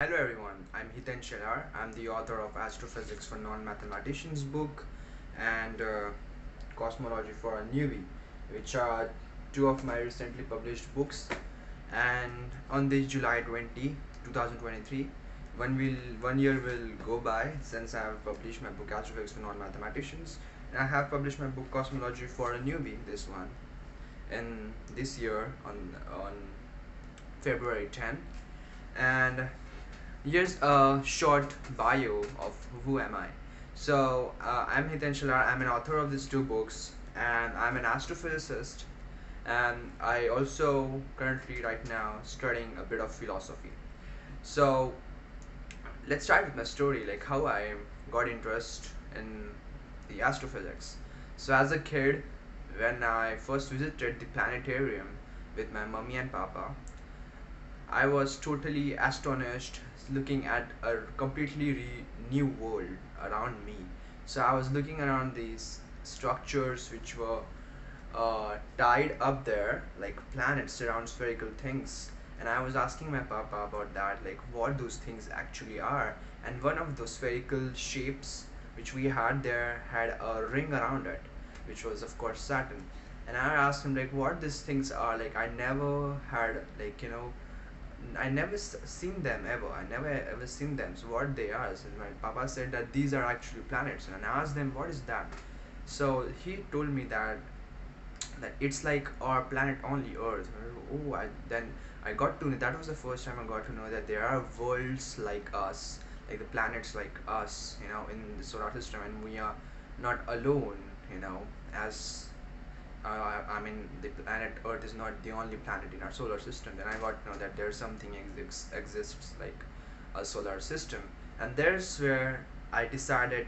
Hello everyone, I'm Hiten Shelar. I'm the author of Astrophysics for Non-Mathematicians book and Cosmology for a Newbie, which are two of my recently published books. And on this July 2023, one year will go by since I have published my book Astrophysics for Non-Mathematicians, and I have published my book Cosmology for a Newbie, this one, in this year on February 10th. And here's a short bio of who am I. I'm Hiten Shelar. I'm an author of these two books, and I'm an astrophysicist. And I also currently right now studying a bit of philosophy. So let's start with my story, like how I got interest in the astrophysics. So as a kid, when I first visited the planetarium with my mummy and papa, I was totally astonished looking at a completely new world around me. So I was looking around these structures which were tied up there like planets around spherical things, and I was asking my papa about that, like what those things actually are. And one of those spherical shapes which we had there had a ring around it, which was of course Saturn. And I asked him like what these things are. Like I never had, I never seen them ever. I never ever seen them. So what they are? So my papa said that these are actually planets, and I asked them what is that. So he told me that it's like our planet only Earth. Oh, then I got to know, that was the first time I got to know that there are worlds like us, like the planets like us, in the solar system, and we are not alone, as I mean, the planet Earth is not the only planet in our solar system. Then I got to know that there's something exists like a solar system, and there's where I decided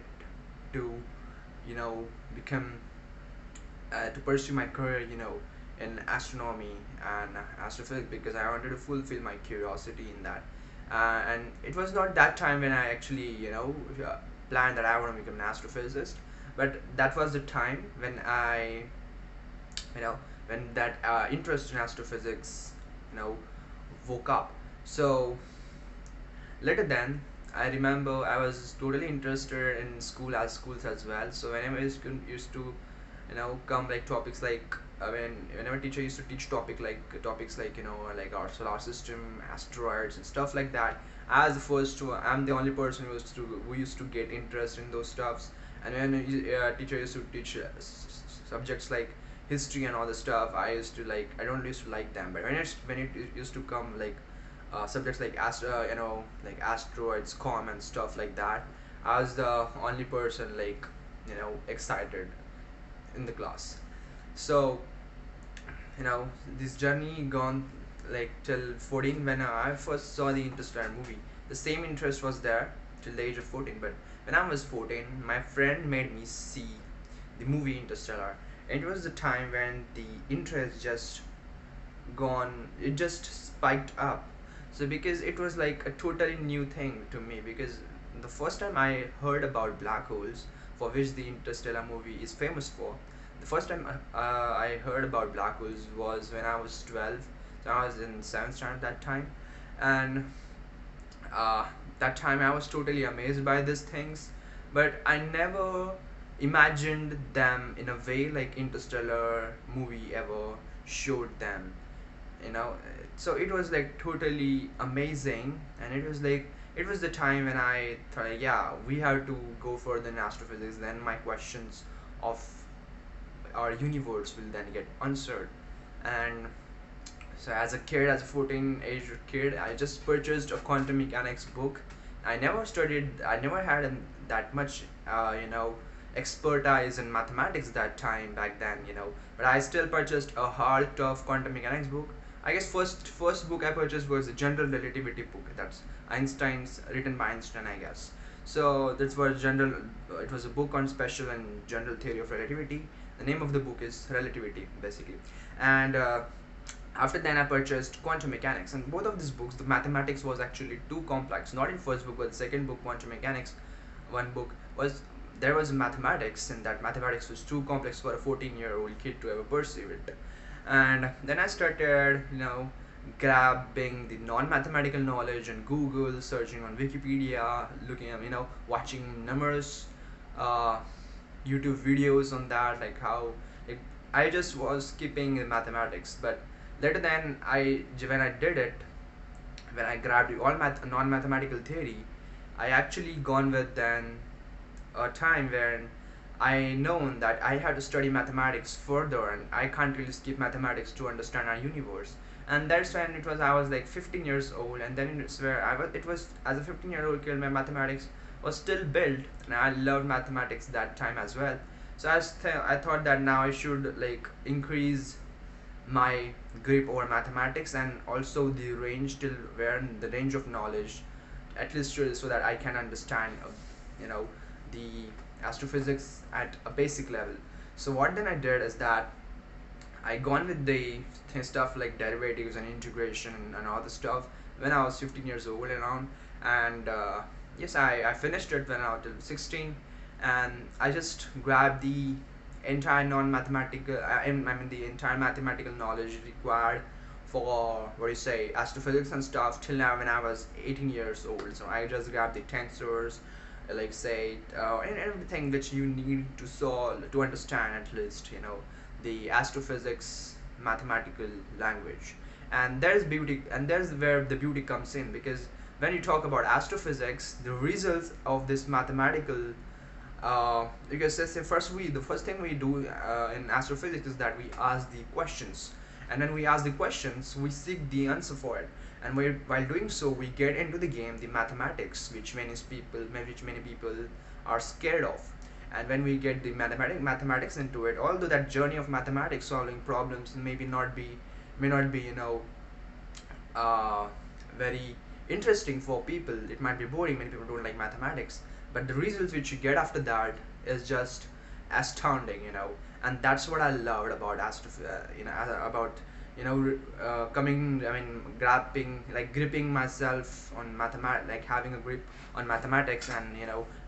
to, become to pursue my career, in astronomy and astrophysics, because I wanted to fulfill my curiosity in that. And it was not that time when I actually, planned that I want to become an astrophysicist, but that was the time when you know when that interest in astrophysics you know woke up. So later then, I remember I was totally interested in schools as well. So whenever used to come like topics like whenever teacher used to teach topics like like our solar system, asteroids and stuff like that, I was the first to I'm the only person who used to get interest in those stuffs. And when teacher used to teach subjects like history and all the stuff, I don't used to like them. But when it used to come like subjects like like asteroids, and stuff like that, I was the only person like excited in the class. So this journey gone like till 14. When I first saw the Interstellar movie, the same interest was there till the age of 14. But when I was 14, my friend made me see the movie Interstellar, and it was the time when the interest just gone, it just spiked up. So because it was like a totally new thing to me, because the first time I heard about black holes, for which the Interstellar movie is famous for, the first time I heard about black holes was when I was 12. So I was in 7th standard that time. And uh, that time I was totally amazed by these things, but I never imagined them in a way like Interstellar movie ever showed them. So it was like totally amazing, and it was the time when I thought like, yeah, we have to go further in astrophysics. Then my questions of our universe will then get answered. And so as a kid, as a 14 age kid, I just purchased a quantum mechanics book. I never had that much expertise in mathematics that time back then, but I still purchased a hard tough quantum mechanics book. I guess first book I purchased was the general relativity book. That's Einstein's, written by Einstein, I guess. So this was general. It was a book on special and general theory of relativity. The name of the book is Relativity, basically. And after then I purchased quantum mechanics, and both of these books, the mathematics was actually too complex. Not in first book, but the second book, quantum mechanics, one book was, there was mathematics, and that mathematics was too complex for a 14-year-old kid to ever perceive it. And then I started grabbing the non-mathematical knowledge on Google, searching on Wikipedia, looking at, watching numerous uh, YouTube videos on that, like how, like, I just was skipping the mathematics. But later then when I did it, when I grabbed all non-mathematical theory, I actually gone with then a time when I known that I had to study mathematics further, and I can't really skip mathematics to understand our universe. And that's when it was, I was like 15 years old, and then it's where it was as a 15-year-old kid, my mathematics was still built, and I loved mathematics that time as well. So I thought that now I should like increase my grip over mathematics, and also the range till where the range of knowledge, at least so that I can understand you know the astrophysics at a basic level. So what then I did is that I gone with the stuff like derivatives and integration and all the stuff when I was 15 years old around. And yes, I finished it when I was till 16, and I just grabbed the entire non-mathematical I mean the entire mathematical knowledge required for what you say astrophysics and stuff till now when I was 18 years old. So I just grabbed the tensors, like say and everything which you need to solve to understand at least the astrophysics mathematical language. And there's where the beauty comes in, because when you talk about astrophysics, the results of this mathematical because let's say the first thing we do in astrophysics is that we ask the questions, and when we ask the questions we seek the answer for it, and while doing so we get into the game the mathematics which many people are scared of. And when we get the mathematics into it, although that journey of mathematics solving problems may not be very interesting for people, it might be boring, many people don't like mathematics, but the results which you get after that is just astounding. And that's what I loved about about coming, I mean, gripping myself on mathematics, like having a grip on mathematics, and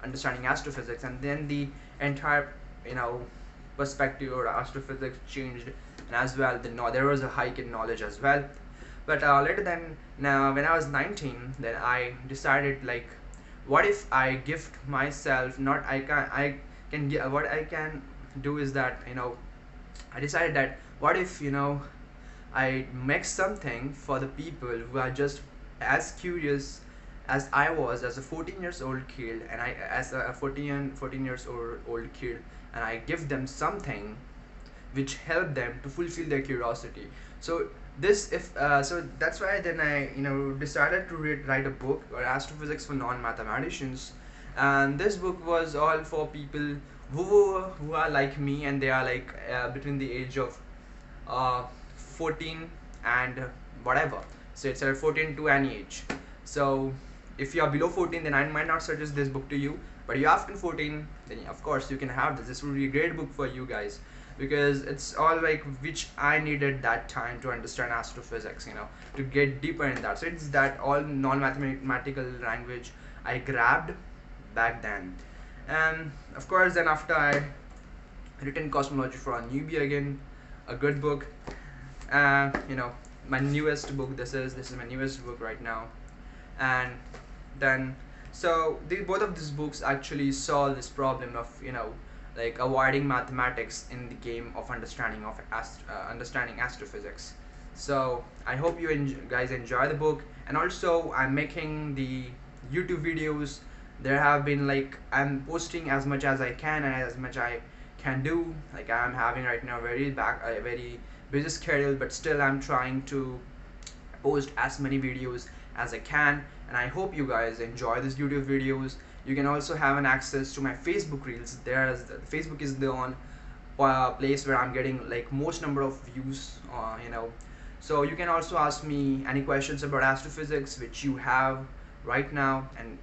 understanding astrophysics, and then the entire perspective or astrophysics changed. And as well there was a hike in knowledge as well. But later then, now when I was 19, then I decided, like, what if I gift myself, not I can get what I can do is that I decided that what if I make something for the people who are just as curious as I was as a 14 years old kid, and I as a 14 years old kid, and I give them something which help them to fulfill their curiosity. So this if so that's why then I decided to write a book, or Astrophysics for Non-Mathematicians. And this book was all for people who are like me, and they are like between the age of 14 and whatever. So it's 14 to any age. So if you are below 14, then I might not suggest this book to you, but you're after 14, then of course you can have this would be a great book for you guys, because it's all like which I needed that time to understand astrophysics, to get deeper in that. So it's that all non-mathematical language I grabbed back then. And of course then after I written Cosmology for a Newbie, again a good book. My newest book, this is my newest book right now. And then so both of these books actually solve this problem of like avoiding mathematics in the game of understanding astrophysics. So I hope you guys enjoy the book. And also I'm making the YouTube videos. There have been, like, I'm posting as much as I can and as much I can do. Like, I'm having right now a very busy schedule, but still I'm trying to post as many videos as I can, and I hope you guys enjoy these YouTube videos. You can also have an access to my Facebook reels. Facebook is the one place where I'm getting like most number of views, so you can also ask me any questions about astrophysics which you have right now, and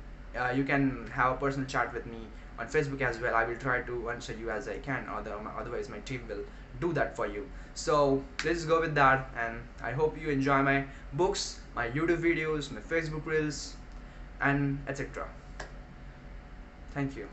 you can have a personal chat with me on Facebook as well. I will try to answer you as I can, otherwise my team will do that for you. So let's go with that, and I hope you enjoy my books, my YouTube videos, my Facebook reels, and etc. Thank you.